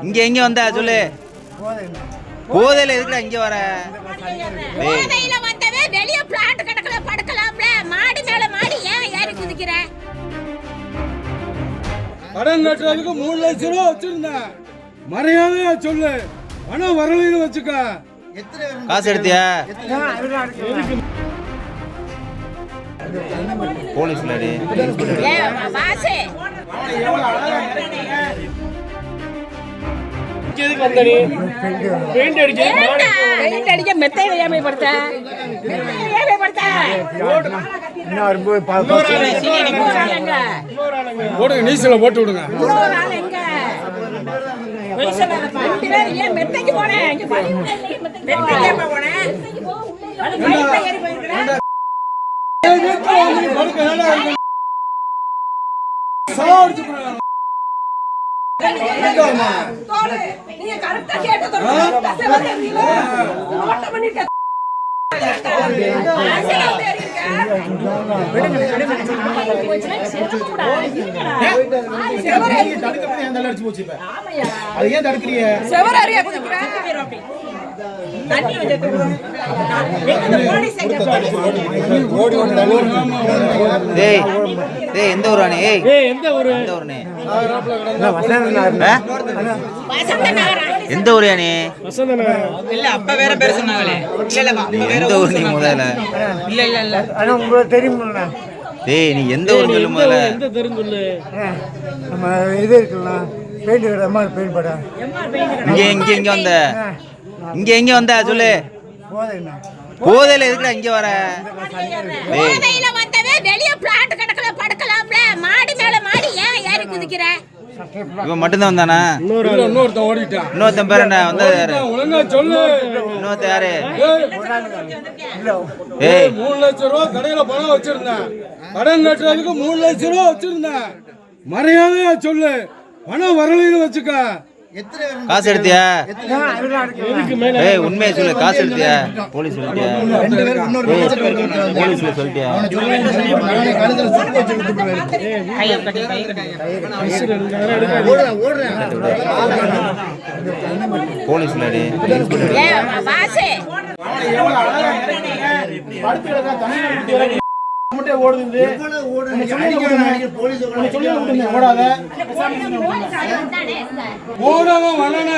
இங்க எங்க வந்தா சொல்லு. போதையில எதுக்குடா இங்க வர? போதையில வந்தவே வெளிய பிளாட் கடக்கல படுக்கலாம்ல. மாடி மேல மாடி ஏன் ஏறி குதிக்கிற? கடன் கட்டுறதுக்கு 3 லட்சம் ரூபா வச்சிருந்தேன். மரியாதையா சொல்லு. பணம் வரலைன்னு வச்சுக்க. காசு எடுத்தியா? போலீஸ்ல அடி. வாசே பெயிண்ட் அடிக்க மெத்தை ஏமை படுத்த போடுங்க, நீச்சல போட்டு விடுங்க. மெத்தைக்கு போனேன். எந்த ஊரானே? எந்த ஊரானே? இல்ல அப்ப வேற பேர் சொன்னாங்களே. எந்த ஊர் நீ முதல்ல? இல்ல ஆனா உங்களுக்கு தெரியுமில்ல. டேய் நீ எந்த ஊர் சொல்லு முதல்ல? நம்ம இது இருக்கலாம் பெயிண்ட் கடை அம்மா பெயிண்ட் படம். இங்க வந்த இங்க வந்தா சொல்லு. போதைண்ணா போதையில எதுக்குடா இங்க வர? போதையில வந்தவே வெளிய பிளாட் கடக்கல படுக்கலாம்ல. மாடி மேல மாடி ஏன் ஏறி குதிக்கிற? இவன் மட்டும்தான் வந்தானா? இன்னொருத்தன் ஓடிட்டான். இன்னொருத்தன் பேர் என்ன? வந்தது யாரு? ஒழுங்கா சொல்லு. இன்னொருத்தன் யாரு? 3 லட்சம் ரூபா கடையில பணம் வச்சிருந்தேன். கடன் கட்டுறதுக்கு 3 லட்சம் ரூபா வச்சிருந்தேன். மரியாதையா சொல்லு. பணம் வரலைன்னு வச்சுக்க. காசு எடுத்தியா? உண்மையை சொல்லு. காசு எடுத்தியா? போலீஸ் சொல்லிட்டியா? போலீஸ்ல சொல்லிட்டியா? போலீஸ்ல அடி. வாசே ஓடாம வளன